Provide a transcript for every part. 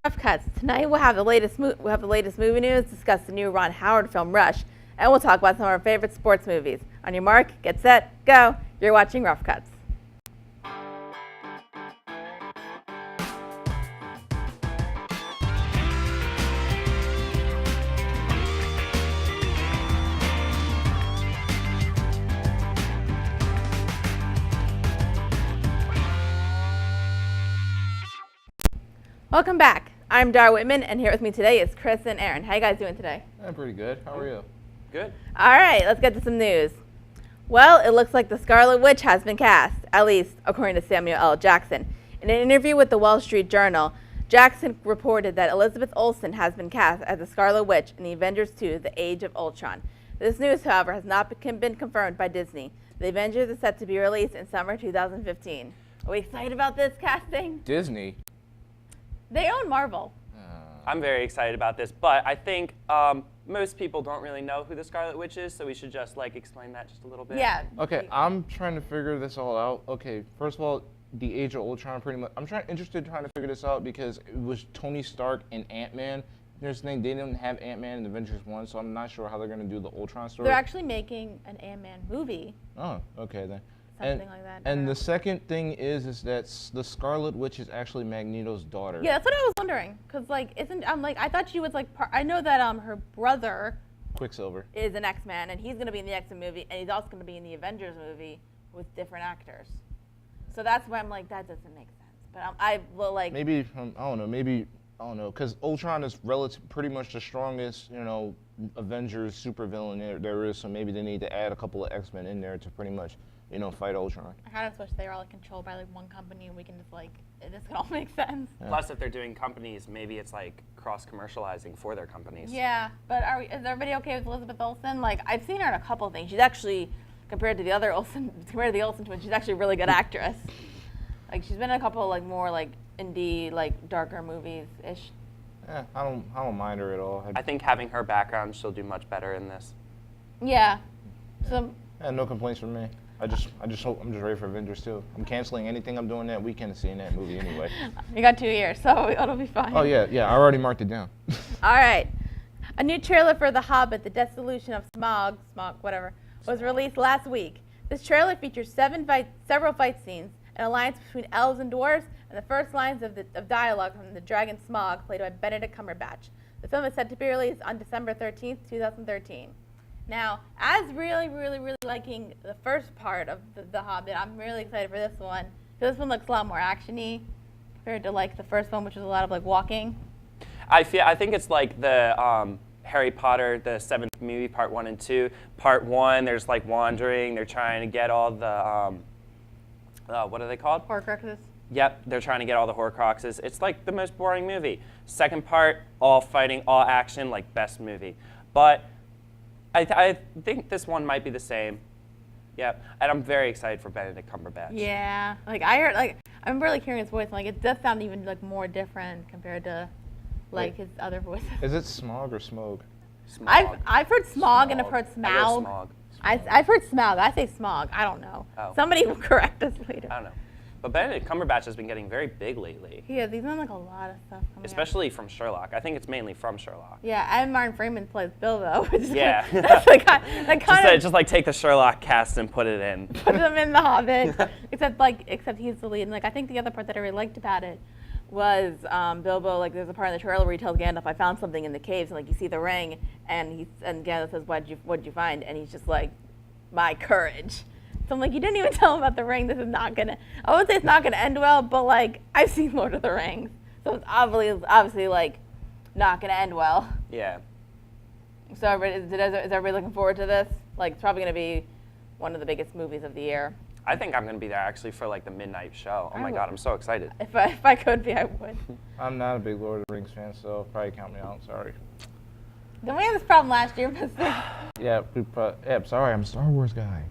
Rough Cuts. Tonight we'll have the latest movie news, discuss the new Ron Howard film Rush, and we'll talk about some of our favorite sports movies. On your mark, get set, go. You're watching Rough Cuts. Welcome back. I'm Dar Whitman, and here with me today is Chris and Aaron. How you guys doing today? I'm pretty good. How are you? Good. All right, let's get to some news. Well, it looks like the Scarlet Witch has been cast, at least according to Samuel L. Jackson. In an interview with the Wall Street Journal, Jackson reported that Elizabeth Olsen has been cast as the Scarlet Witch in the Avengers 2: The Age of Ultron. This news, however, has not been confirmed by Disney. The Avengers is set to be released in summer 2015. Are we excited about this casting? Disney. They own Marvel. I'm very excited about this, but I think most people don't really know who the Scarlet Witch is, so we should just explain that just a little bit. Yeah. Okay, I'm trying to figure this all out. Okay, first of all, the Age of Ultron, pretty much. I'm interested trying to figure this out because it was Tony Stark and Ant-Man. There's the thing, they didn't have Ant-Man in Avengers 1, so I'm not sure how they're going to do the Ultron story. They're actually making an Ant-Man movie. Oh, okay then. Something like that. And the second thing is that the Scarlet Witch is actually Magneto's daughter. Yeah, that's what I was wondering. Cause I thought she was I know that her brother Quicksilver is an X-Man, and he's gonna be in the X-Men movie, and he's also gonna be in the Avengers movie with different actors. So that's why I'm like, that doesn't make sense. But I will maybe I don't know, because Ultron is pretty much the strongest, Avengers supervillain there is. So maybe they need to add a couple of X-Men in there to pretty much, fight Ultron. I kind of wish they were all controlled by one company, and we can just this can all make sense. Yeah. Plus, if they're doing companies, maybe it's cross-commercializing for their companies. Yeah, but is everybody okay with Elizabeth Olsen? I've seen her in a couple of things. She's actually, compared to the Olsen twins, she's actually a really good actress. She's been in a couple more indie, darker movies ish. Yeah, I don't mind her at all. I think having her background, she'll do much better in this. Yeah. So. Yeah, no complaints from me. I'm just ready for Avengers 2. I'm canceling anything I'm doing that weekend to see in that movie anyway. You got 2 years, so it'll be fine. Oh yeah, I already marked it down. All right. A new trailer for The Hobbit: The Dissolution of Smaug, was released last week. This trailer features several fight scenes, an alliance between elves and dwarves, and the first lines of dialogue from the dragon Smaug, played by Benedict Cumberbatch. The film is set to be released on December 13th, 2013. Now, as really liking the first part of The Hobbit, I'm really excited for this one. This one looks a lot more action-y compared to the first one, which was a lot of walking. I think it's like the Harry Potter, the 7th movie, part 1 and 2. Part 1, there's wandering. They're trying to get all the what are they called? Horcruxes. Yep, they're trying to get all the Horcruxes. It's the most boring movie. Second part, all fighting, all action, best movie. But I think this one might be the same. Yeah, and I'm very excited for Benedict Cumberbatch. Yeah, I heard I'm really hearing his voice. It does sound even more different compared to his other voices. Is it Smaug or Smog? Smog. I've heard Smog and I've heard Smaug. Smog. I've heard Smaug. I say Smog. I don't know. Oh. Somebody will correct us later. I don't know. But Benedict Cumberbatch has been getting very big lately. He is. He's done a lot of stuff coming Especially from Sherlock. I think it's mainly from Sherlock. Yeah, and Martin Freeman plays Bilbo. Yeah. That's just take the Sherlock cast and put it in. Put him in The Hobbit. except he's the lead. And I think the other part that I really liked about it was Bilbo. There's a part in the trailer where he tells Gandalf, "I found something in the caves," and you see the ring, and Gandalf says, "What'd you find?" And he's just "My courage." So I'm you didn't even tell him about the ring. This is not gonna. I would say it's not gonna end well, but I've seen Lord of the Rings, so it's obviously not gonna end well. Yeah. So is everybody looking forward to this? It's probably gonna be one of the biggest movies of the year. I think I'm gonna be there actually for the midnight show. Oh my God, I'm so excited. If I could be, I would. I'm not a big Lord of the Rings fan, so probably count me out. Sorry. Then we had this problem last year. Yeah, sorry, I'm a Star Wars guy.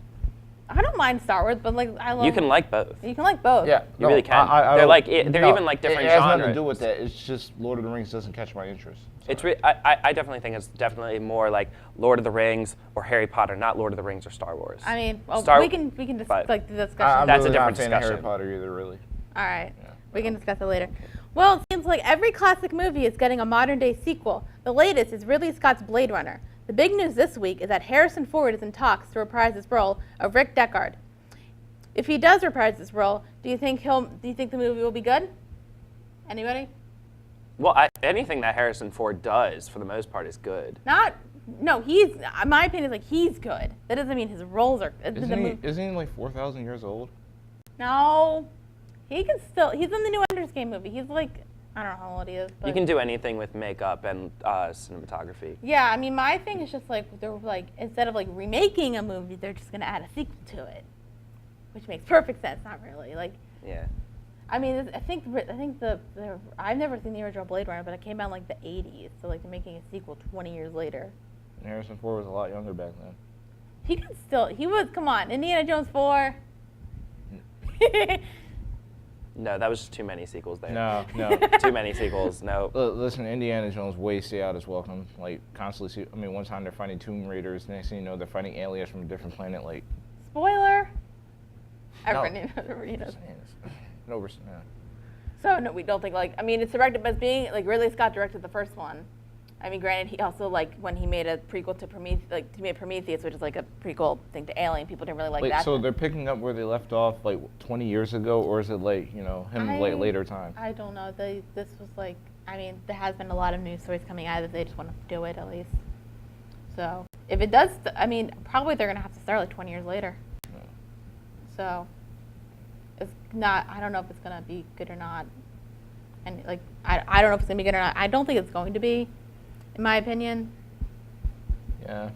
I don't mind Star Wars, but I love. You can like both. You can like both. Yeah, you really can. They're even different genres. It has nothing to do with that. It's just Lord of the Rings doesn't catch my interest. I definitely think it's definitely more Lord of the Rings or Harry Potter, not Lord of the Rings or Star Wars. I mean, we can discuss the discussion. I'm That's really a different not a fan discussion. of Harry Potter either, really. All right, Yeah. we can discuss it later. Well, it seems like every classic movie is getting a modern-day sequel. The latest is Ridley Scott's Blade Runner. The big news this week is that Harrison Ford is in talks to reprise his role of Rick Deckard. If he does reprise this role, do you think the movie will be good? Anybody? Well, anything that Harrison Ford does, for the most part, is good. He's, in my opinion, like he's good. That doesn't mean his roles are. Isn't he like 4,000 years old? No, he's in the new Ender's Game movie. He's like, I don't know how old he is. But You can do anything with makeup and cinematography. yeah, I mean, my thing is just like they're like instead of like remaking a movie, they're just gonna add a sequel to it, which makes perfect sense. Not really like. Yeah. I mean, I think the I've never seen the original Blade Runner, but it came out in like the 80s, so like they're making a sequel 20 years later. And Harrison Ford was a lot younger back then. He was, come on, Indiana Jones 4. No, that was just too many sequels there. No. Too many sequels. No. Listen, Indiana Jones way stay out his welcome. Like constantly. I mean, one time they're fighting Tomb Raiders. Next thing you know, they're fighting aliens from a different planet. Like. Spoiler. No. Everybody knows. No. So no, we don't think like. I mean, it's directed as being like Ridley Scott directed the first one. I mean, granted, he also like when he made a prequel to Prometheus, like he made Prometheus, which is like a prequel thing to Alien. People didn't really like that. So they're picking up where they left off like 20 years ago, or is it like later time? I don't know. This was like. I mean, there has been a lot of news stories coming out that they just want to do it at least. So if it does, I mean, probably they're gonna have to start like 20 years later. Yeah. So it's not. I don't know if it's gonna be good or not. And like, I don't know if it's gonna be good or not. I don't think it's going to be, in my opinion. Yeah.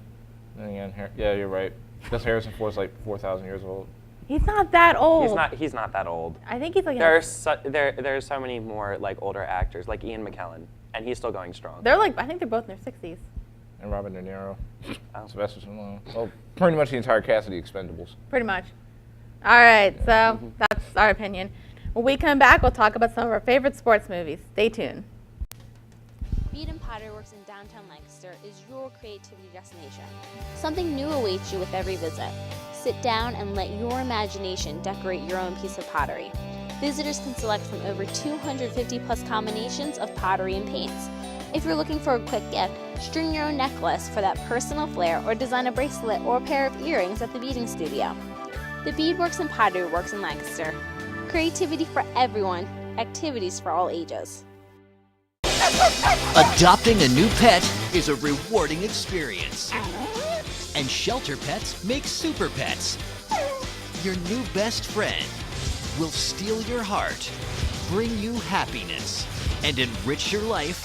And again, yeah, you're right. Because Harrison Ford's like 4,000 years old. He's not that old. He's not that old. I think he's like. There's so many more like older actors, like Ian McKellen, and he's still going strong. They're like. I think they're both in their 60s. And Robert De Niro. Oh. Sylvester Stallone. Well, pretty much the entire cast of The Expendables. Pretty much. All right, so that's our opinion. When we come back, we'll talk about some of our favorite sports movies. Stay tuned. Bead and Pottery Works in downtown Lancaster is your creativity destination. Something new awaits you with every visit. Sit down and let your imagination decorate your own piece of pottery. Visitors can select from over 250 plus combinations of pottery and paints. If you're looking for a quick gift, string your own necklace for that personal flair or design a bracelet or a pair of earrings at the beading studio. The Beadworks and Pottery Works in Lancaster. Creativity for everyone, activities for all ages. Adopting a new pet is a rewarding experience. And shelter pets make super pets. Your new best friend will steal your heart, bring you happiness, and enrich your life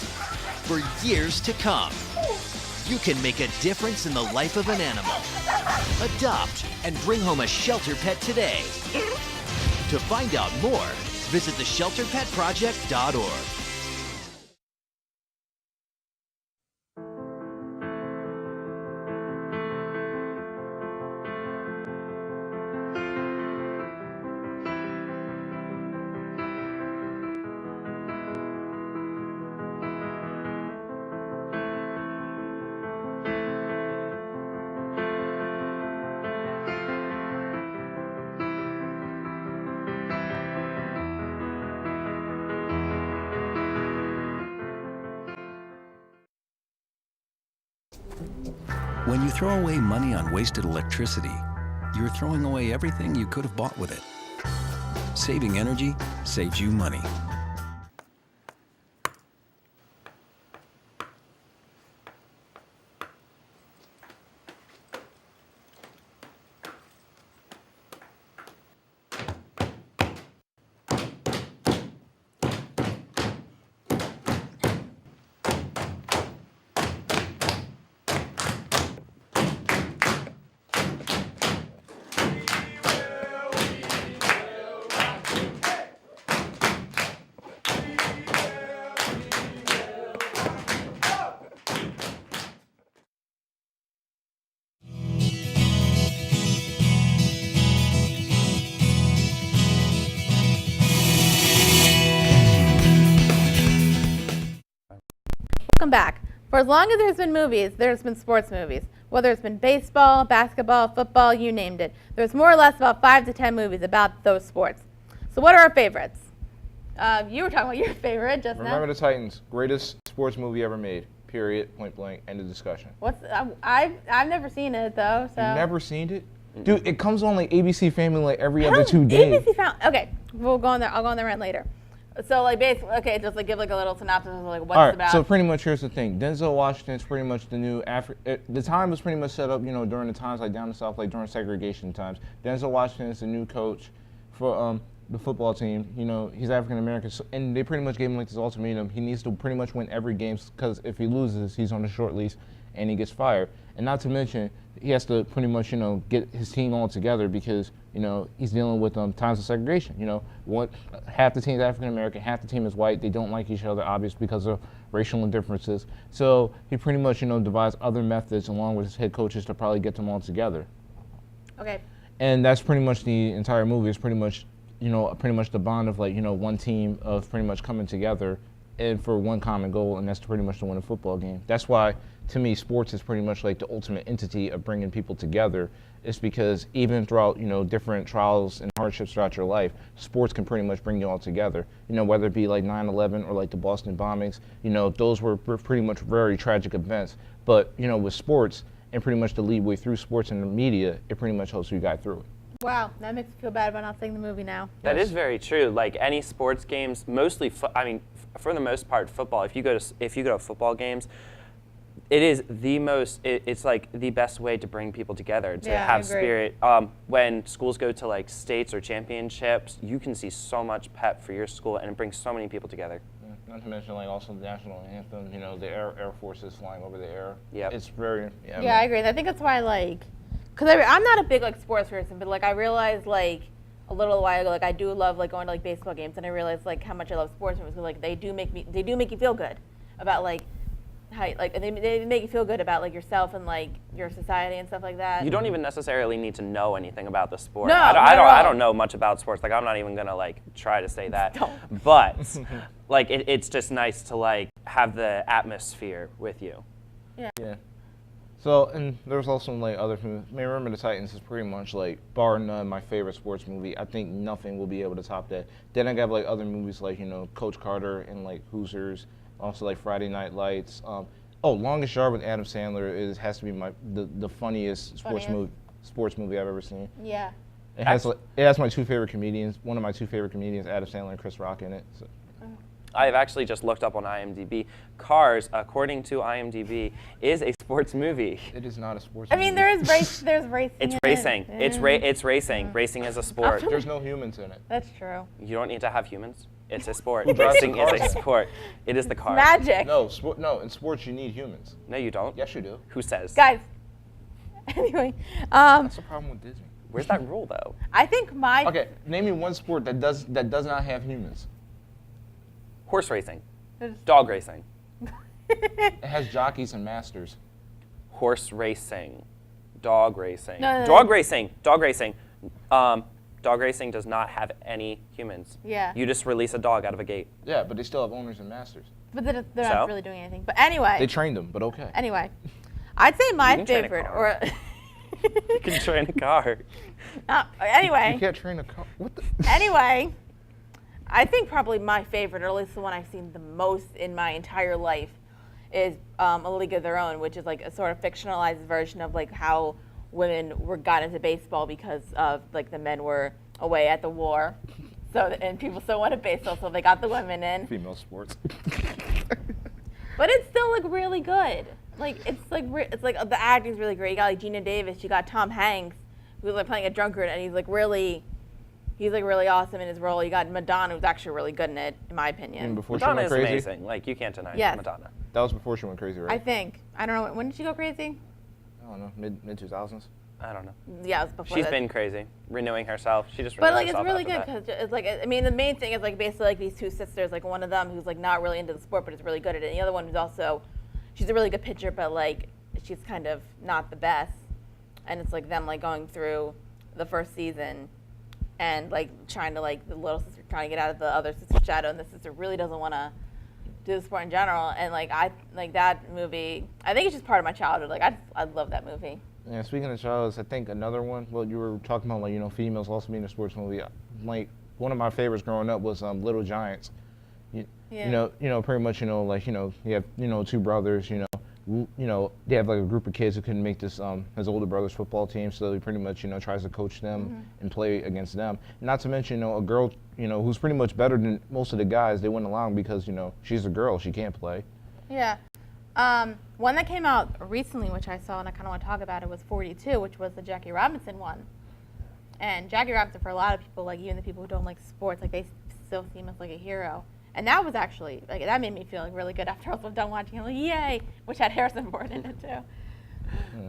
for years to come. You can make a difference in the life of an animal. Adopt and bring home a shelter pet today. To find out more, visit theshelterpetproject.org. When you throw away money on wasted electricity, you're throwing away everything you could have bought with it. Saving energy saves you money. Welcome back. For as long as there's been movies, there's been sports movies. Whether it's been baseball, basketball, football, you named it. There's more or less about 5 to 10 movies about those sports. So what are our favorites? You were talking about your favorite just Remember now. the Titans, greatest sports movie ever made. Period. Point blank. End of discussion. I've never seen it though. So. You've never seen it? Dude, it comes on like ABC Family like every other 2 days. ABC found. Okay, we'll go on there. I'll go on the rant later. So like basically, okay, just like give like a little synopsis of like what's All it right, about. so pretty much here's the thing. Denzel Washington's pretty much the new the time was pretty much set up, during the times like down the South, like during segregation times. Denzel Washington is the new coach for the football team. He's African American, and they pretty much gave him like this ultimatum. He needs to pretty much win every game because if he loses, he's on a short lease and he gets fired. And not to mention, he has to pretty much, get his team all together because, he's dealing with times of segregation. Half the team is African American, half the team is white. They don't like each other, obviously, because of racial differences. So he pretty much, devised other methods along with his head coaches to probably get them all together. Okay. And that's pretty much the entire movie. It's pretty much, the bond of like, one team of pretty much coming together and for one common goal, and that's pretty much to win a football game. That's why, to me, sports is pretty much like the ultimate entity of bringing people together. It's because even throughout, different trials and hardships throughout your life, sports can pretty much bring you all together. Whether it be like 9/11 or like the Boston bombings, those were pretty much very tragic events. But, with sports and pretty much the lead way through sports and the media, it pretty much helps you guide through it. Wow, that makes me feel bad about not seeing the movie now. That is very true. Like any sports games, mostly, for the most part, football. If you go to football games, it is the most. It's like the best way to bring people together, to Yeah, I have agree. spirit. When schools go to like states or championships, you can see so much pep for your school, and it brings so many people together. Not to mention like also the national anthem, the Air Force is flying over the air. Yep. It's very, Yeah, I agree. And I think that's why because I'm not a big sports person, but I realized a little while ago I do love going to baseball games, and I realized how much I love sports movies because they do make you feel good about how they make you feel good about yourself and your society and stuff like that. You don't even necessarily need to know anything about the sport. No, I not at I all. don't know much about sports. I'm not even gonna try to say that. Don't. But it's just nice to have the atmosphere with you. Yeah. So, and there's also other movies. Remember the Titans is pretty much bar none, my favorite sports movie. I think nothing will be able to top that. Then I got other movies Coach Carter and Hoosiers, also Friday Night Lights. Longest Yard with Adam Sandler has to be the funniest sports movie I've ever seen. Yeah. It has my two favorite comedians. One of my two favorite comedians, Adam Sandler and Chris Rock, in it. So. I've actually just looked up on IMDb. Cars, according to IMDb, is a sports movie. It is not a sports I movie. mean, there's racing. It's in racing. It. It's racing. Racing is a sport. There's no humans in it. That's true. You don't need to have humans. It's a sport. Who drives the Racing is a cars? sport. It is the car. Magic. No, in sports you need humans. No, you don't. Yes, you do. Who says? Guys. Anyway, That's the problem with Disney. Where's that rule though? I think my Okay, name me one sport that does not have humans. Horse racing. Dog racing. It has jockeys and masters. Horse racing. Dog racing. No. Dog racing. Dog racing. Dog racing does not have any humans. Yeah. You just release a dog out of a gate. Yeah, but they still have owners and masters. But they're So? not really doing anything. But anyway. They trained them, but okay. Anyway, I'd say my can train a favorite, car. or You can train a car. anyway. You can't train a car. What the? Anyway, I think probably my favorite, or at least the one I've seen the most in my entire life, is A League of Their Own, which is a sort of fictionalized version of how women got into baseball because of the men were away at the war, and people still wanted baseball, so they got the women in. Female sports. But it's still really good. It's the acting's really great. You got Gina Davis, you got Tom Hanks, who's playing a drunkard, and he's really awesome in his role. You got Madonna, who's actually really good in it, in my opinion. And before Madonna she is went crazy. amazing. You can't deny Yes. Madonna. That was before she went crazy, right? I think. I don't know. When did she go crazy? I don't know, mid 2000s. I don't know. Yeah, it was before She's that. been crazy, renewing herself. She just But renewed it's herself really after good that. because it's the main thing is basically these two sisters. One of them who's not really into the sport but is really good at it. And the other one who's also, she's a really good pitcher but she's kind of not the best. And it's them going through the first season and trying to the little sister trying to get out of the other sister's shadow, and the sister really doesn't want to do the sport in general. And I that movie. I think it's just part of my childhood. I love that movie. Yeah, speaking of childhoods, I think another one. Well, you were talking about females also being in a sports movie. one of my favorites growing up was Little Giants. Yeah. Pretty much, like, you have, two brothers, they have like a group of kids who couldn't make this, his older brother's football team, so he pretty much, tries to coach them and play against them. Not to mention, a girl, who's pretty much better than most of the guys, they went along because, she's a girl, she can't play. Yeah. One that came out recently, which I saw and I kind of want to talk about it, was 42, which was the Jackie Robinson one. And Jackie Robinson, for a lot of people, like even the people who don't like sports, like they still see him as like a hero. And that was actually, like, that made me feel like, really good after I was done watching it. Like, yay! Which had Harrison Ford in it, too.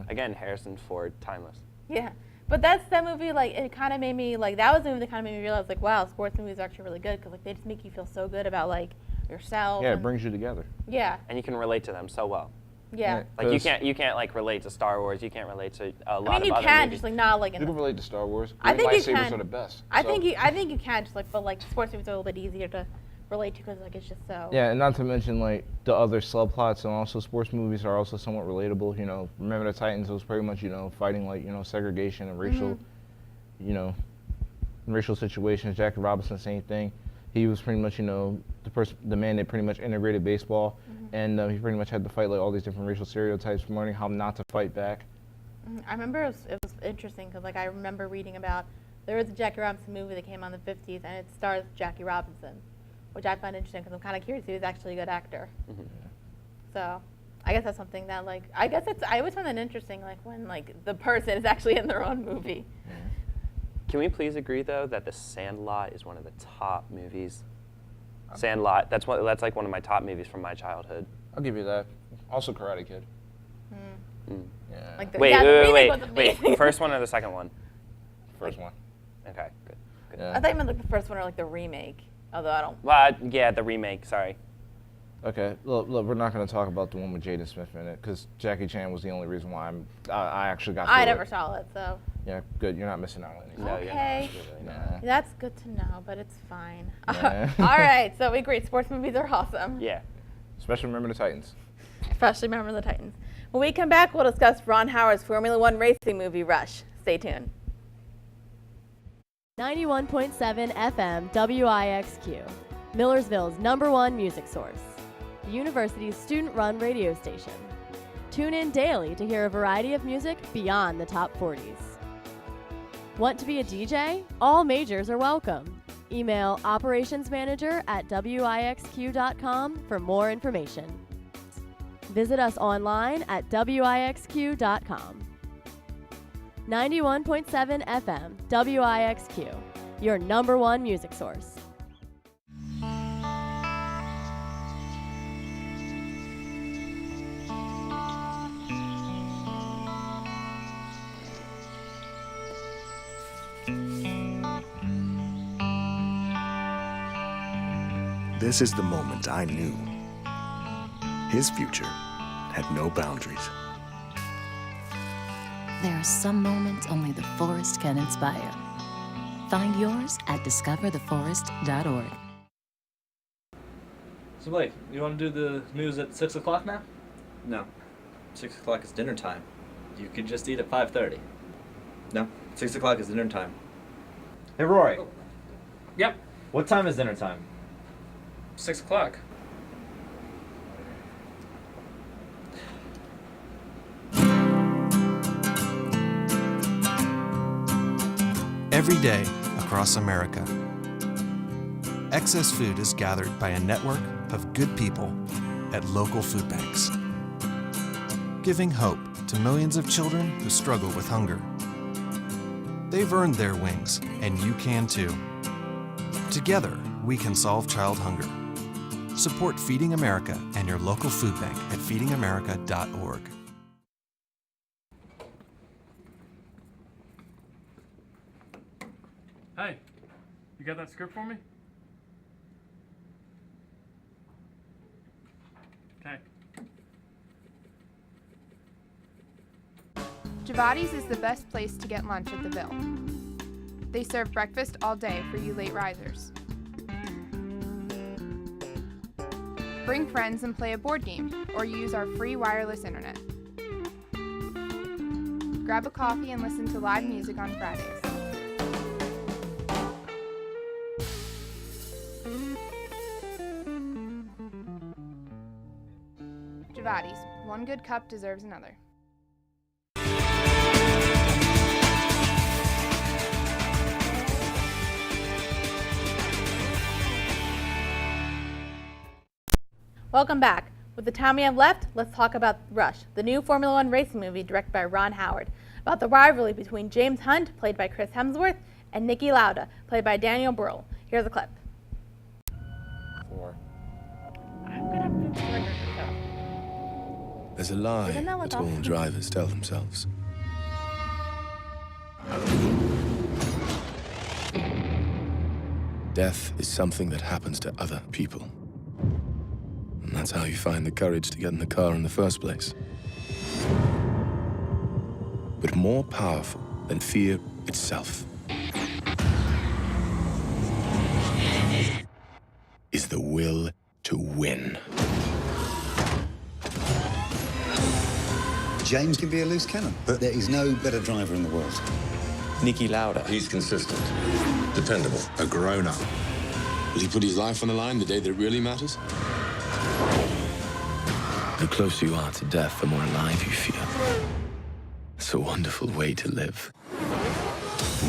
Again, Harrison Ford, timeless. Yeah. But that movie, like, it kind of made me, like, that was the movie that kind of made me realize, like, wow, sports movies are actually really good because, like, they just make you feel so good about, like, yourself. Yeah, it brings you together. Yeah. And you can relate to them so well. Yeah. Like, you can't, like, relate to Star Wars. You can't relate to a lot of other movies. I mean, you can, just, like, not, like, in You can relate to Star Wars. I think you lightsabers can. are the best. I think you can, just, like, but, like, sports movies are a little bit easier to relate to because, like, it's just so. Yeah, and not to mention, like, the other subplots and also sports movies are also somewhat relatable. Remember the Titans was pretty much, fighting, like, segregation and racial, racial situations. Jackie Robinson, same thing. He was pretty much, the man that pretty much integrated baseball, and he pretty much had to fight, like, all these different racial stereotypes, learning how not to fight back. I remember it was interesting because, like, I remember reading about, there was a Jackie Robinson movie that came out in the 50s, and it stars Jackie Robinson, which I find interesting because I'm kind of curious if he was actually a good actor. So I guess that's something that, like, I always find that interesting, like, when, like, the person is actually in their own movie. Can we please agree, though, that The Sandlot is one of the top movies? Sandlot, that's like one of my top movies from my childhood. I'll give you that. Also Karate Kid. Yeah. Like Wait. First one or the second one? First one. Okay, good. Yeah. I thought you meant, like, the first one or, like, the remake, although I don't. Well, yeah, the remake, sorry. Okay, look, we're not going to talk about the one with Jaden Smith in it because Jackie Chan was the only reason why I actually got through I never saw it, so. Yeah, good. You're not missing out on anything. No, you're Okay. not. Nah. That's good to know, but it's fine. Yeah. All right, so we agree. Sports movies are awesome. Yeah. Especially remember the Titans. Especially remember the Titans. When we come back, we'll discuss Ron Howard's Formula One racing movie, Rush. Stay tuned. 91.7 FM WIXQ, Millersville's #1 music source. The university's student-run radio station. Tune in daily to hear a variety of music beyond the top 40s. Want to be a DJ? All majors are welcome. Email operationsmanager@wixq.com for more information. Visit us online at wixq.com. 91.7 FM WIXQ, your #1 music source. This is the moment I knew. His future had no boundaries. There are some moments only the forest can inspire. Find yours at discovertheforest.org. So Blake, you want to do the news at 6 o'clock now? No. 6 o'clock is dinner time. You could just eat at 5:30. No. 6 o'clock is dinner time. Hey Rory. Yep. What time is dinner time? 6 o'clock. Every day across America, excess food is gathered by a network of good people at local food banks, giving hope to millions of children who struggle with hunger. They've earned their wings, and you can too. Together, we can solve child hunger. Support Feeding America and your local food bank at feedingamerica.org. Hey, you got that script for me? Okay. Givatti's is the best place to get lunch at the Ville. They serve breakfast all day for you late risers. Bring friends and play a board game, or use our free wireless internet. Grab a coffee and listen to live music on Fridays. Stevati's. One good cup deserves another. Welcome back. With the time we have left, let's talk about Rush, the new Formula One racing movie directed by Ron Howard, about the rivalry between James Hunt, played by Chris Hemsworth, and Niki Lauda, played by Daniel Bruhl. Here's a clip. 4. I'm gonna have to There's a lie Isn't that what that all that's- drivers tell themselves. Death is something that happens to other people. And that's how you find the courage to get in the car in the first place. But more powerful than fear itself is the will to win. James can be a loose cannon, but there is no better driver in the world. Niki Lauda. He's consistent, dependable, a grown-up. Will he put his life on the line the day that it really matters? The closer you are to death, the more alive you feel. It's a wonderful way to live.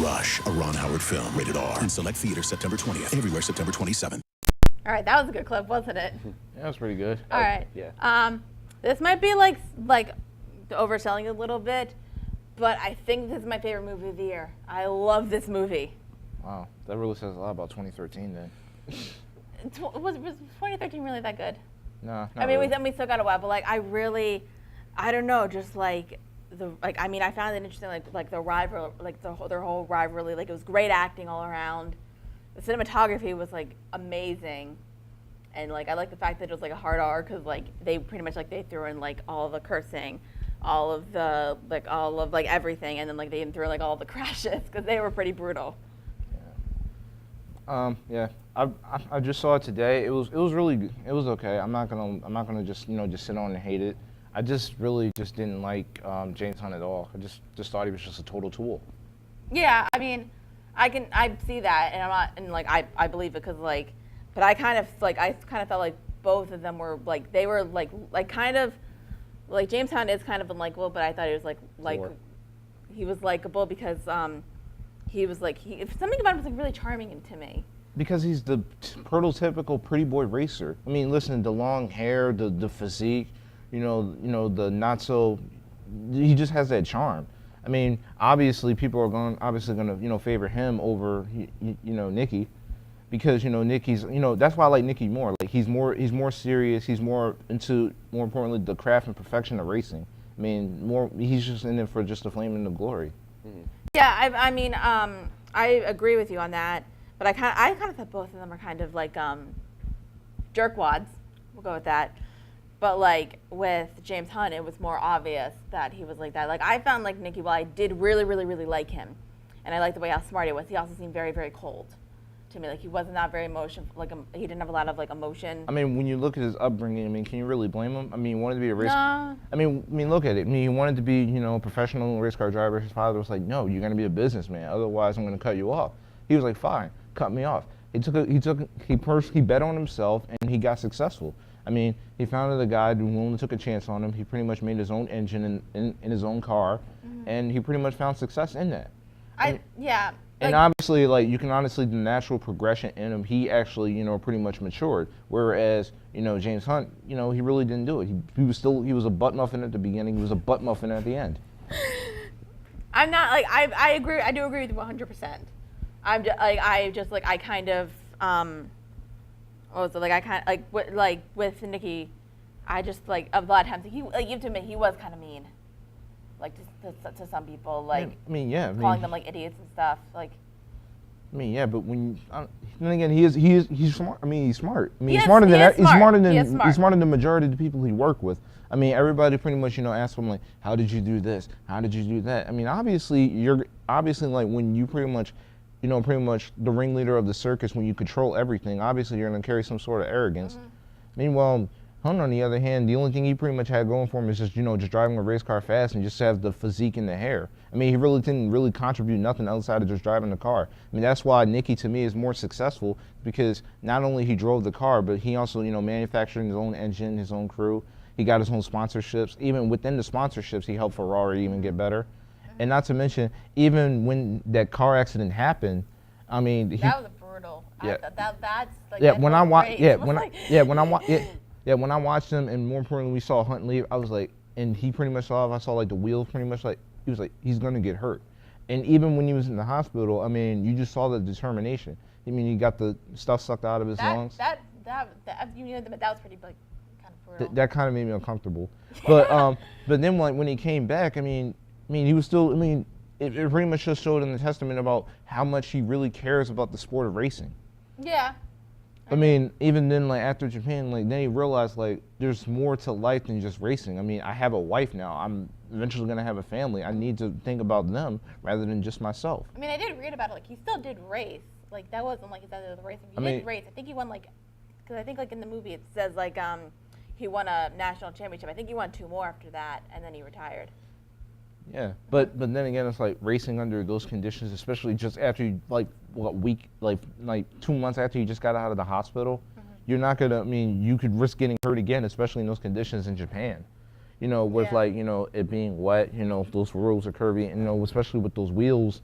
Rush, a Ron Howard film, rated R. In select theaters September 20th, everywhere September 27th. All right, that was a good clip, wasn't it? Yeah, that was pretty good. All right. Yeah. This might be like overselling it a little bit, but I think this is my favorite movie of the year. I love this movie. Wow, that really says a lot about 2013 then. Was 2013 really that good? No, not I mean, really. we still got a while, but like I don't know, just like I mean, I found it interesting, like the rival, like their whole rivalry, like it was great acting all around. The cinematography was like amazing, and like I like the fact that it was like a hard R because like they pretty much like they threw in like all the cursing, all of everything, and then like they even threw in like all the crashes because they were pretty brutal. Yeah, I just saw it today. It was really good. It was okay. I'm not gonna just just sit on and hate it. I just really just didn't like James Hunt at all. I just thought he was just a total tool. Yeah, I mean, I see that, and I'm not, and like I believe it because like, but I kind of felt like both of them were like they were like kind of like James Hunt is kind of unlikable, but I thought he was like he was likable because he was like something about him was like really charming to me. Because he's the prototypical pretty boy racer. I mean, listen, the long hair, the physique, the not so. He just has that charm. I mean, obviously people are gonna favor him over Niki, because Niki's that's why I like Niki more. Like he's more serious. He's more into, more importantly, the craft and perfection of racing. I mean, he's just in it for just the flame and the glory. Yeah, I mean, I agree with you on that, but I kind of thought both of them are kind of like jerkwads. We'll go with that. But like with James Hunt, it was more obvious that he was like that. Like I found like Niki, while I did really, really, really like him, and I liked the way how smart he was, he also seemed very, very cold to me. Like he wasn't that very emotion. Like he didn't have a lot of like emotion. I mean, when you look at his upbringing, I mean, can you really blame him? I mean, he wanted to be a race. No. I mean, look at it. I mean, he wanted to be, a professional race car driver. His father was like, "No, you're gonna be a businessman. Otherwise, I'm gonna cut you off." He was like, "Fine, cut me off." He bet on himself and he got successful. I mean, he founded a guy who only took a chance on him. He pretty much made his own engine in his own car, and he pretty much found success in that. Yeah. And obviously, like you can honestly, the natural progression in him, he actually, pretty much matured. Whereas, James Hunt, he really didn't do it. He was a butt muffin at the beginning. He was a butt muffin at the end. I'm not like I agree. I do agree with you 100%. I kind of what was it, like I kind of like with Niki, I just like a lot of times you have to admit he was kind of mean, like to some people, like calling them like idiots and stuff, like. I mean, yeah, but when then again, he's smart. I mean, he's smart. I mean, He's smarter than the smart majority of the people he worked with. I mean, everybody pretty much asks him like, "How did you do this? How did you do that?" I mean, obviously like when you pretty much the ringleader of the circus, when you control everything, obviously you're going to carry some sort of arrogance. Meanwhile, Hunt, on the other hand, the only thing he pretty much had going for him is just driving a race car fast and just have the physique and the hair. I mean, he really didn't contribute nothing outside of just driving the car. I mean, that's why Niki, to me, is more successful, because not only he drove the car, but he also, manufactured his own engine, his own crew. He got his own sponsorships. Even within the sponsorships, he helped Ferrari even get better. And not to mention, even when that car accident happened, I mean, that was brutal. Yeah. That's like Yeah, when I watched, when I watched him, and more importantly, we saw Hunt leave. I was like, and he pretty much saw. I saw like the wheels pretty much like he was like he's gonna get hurt. And even when he was in the hospital, I mean, you just saw the determination. I mean, he got the stuff sucked out of his lungs. That was pretty like kind of brutal. That kind of made me uncomfortable. But then like when he came back, I mean, he was still. I mean, it pretty much just showed in the testament about how much he really cares about the sport of racing. Yeah. I mean, even then, like after Japan, like then he realized like there's more to life than just racing. I mean, I have a wife now. I'm eventually gonna have a family. I need to think about them rather than just myself. I mean, I did read about it. Like he still did race. Like that wasn't like his end of the racing. He did race. I think he won like, because I think like in the movie it says like he won a national championship. I think he won 2 more after that, and then he retired. Yeah, but then again, it's like racing under those conditions, especially just after you, like, what week, like 2 months after you just got out of the hospital, you're not gonna. I mean, you could risk getting hurt again, especially in those conditions in Japan. You know, with like it being wet, those roads are curvy, and especially with those wheels,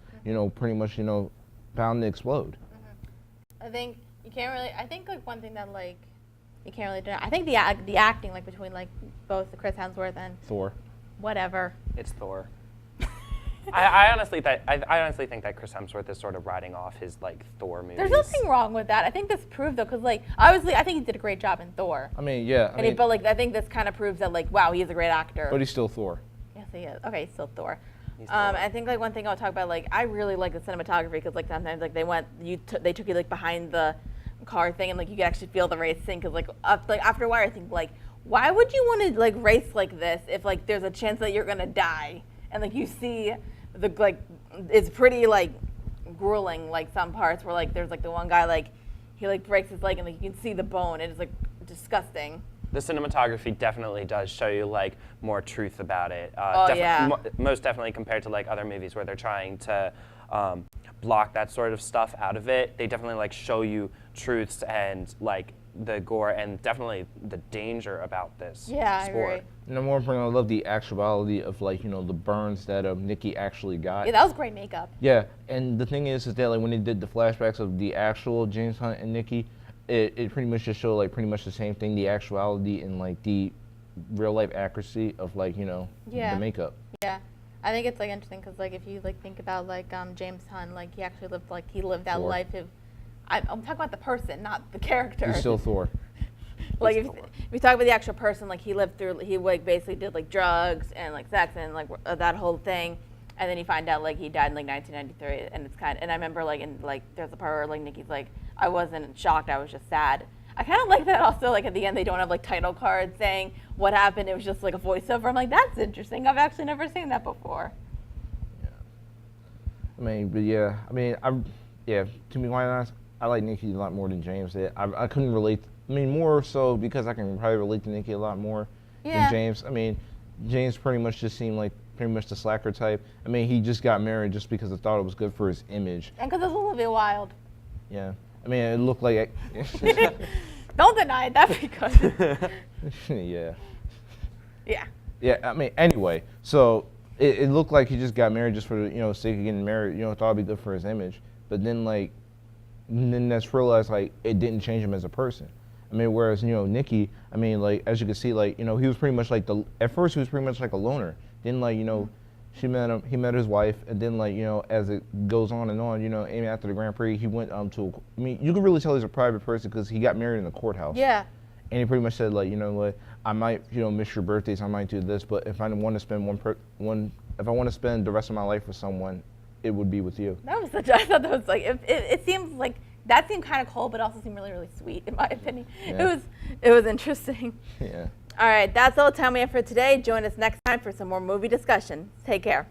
pretty much bound to explode. I think you can't really. I think like one thing that like you can't really do. I think the acting like between like both the Chris Hemsworth and Thor. Whatever. It's Thor. I honestly think that Chris Hemsworth is sort of riding off his like Thor movies. There's nothing wrong with that. I think this proved though, because like obviously I think he did a great job in Thor. I mean, yeah. But like I think this kind of proves that like wow, he's a great actor. But he's still Thor. Yes, he is. Okay, he's still Thor. I think like one thing I'll talk about, like I really like the cinematography because like sometimes like they took you like behind the car thing and like you could actually feel the race thing because like after a while I think like why would you want to like race like this if like there's a chance that you're gonna die and like you see the like it's pretty like grueling like some parts where like there's like the one guy like he like breaks his leg and like you can see the bone and it's like disgusting. The cinematography definitely does show you like more truth about it. Most definitely compared to like other movies where they're trying to block that sort of stuff out of it. They definitely like show you truths and like the gore and definitely the danger about this sport. I agree. More importantly, I love the actuality of like the burns that Nikki actually got. Yeah, that was great makeup. Yeah, and the thing is that like when they did the flashbacks of the actual James Hunt and Nikki, it pretty much just showed like pretty much the same thing, the actuality and like the real life accuracy of like the makeup. Yeah. I think it's like interesting because like if you like think about like James Hunt, like he actually lived that life of. I'm talking about the person, not the character. He's still Thor. Like if you talk about the actual person, like he like basically did like drugs and like sex and like that whole thing, and then you find out like he died in like 1993, and it's and I remember like there's a part where like Nikki's like I wasn't shocked, I was just sad. I kind of like that also, like at the end they don't have like title cards saying what happened, it was just like a voiceover. I'm like, that's interesting, I've actually never seen that before. To be quite honest, I like Nikki a lot more than James did. I couldn't relate, more so because I can probably relate to Nikki a lot more than James. James pretty much just seemed like pretty much the slacker type. He just got married just because he thought it was good for his image. And because it was a little bit wild. Yeah. It looked like... Don't deny it, that'd be good. Yeah. Yeah. Yeah, anyway, so it looked like he just got married just for the, sake of getting married, thought it'd be good for his image. But then, then that's realized, it didn't change him as a person. Whereas, Nikki, as you can see, he was pretty much at first he was pretty much like a loner. Then, he met his wife, and then, as it goes on, even after the Grand Prix, he went you can really tell he's a private person because he got married in the courthouse. Yeah. And he pretty much said, I might, miss your birthdays, I might do this, but if I want to spend if I want to spend the rest of my life with someone, it would be with you. That was I thought that was it seemed like, that seemed kind of cold, but also seemed really, really sweet, in my opinion. Yeah. It was interesting. Yeah. All right, that's all the time we have for today. Join us next time for some more movie discussion. Take care.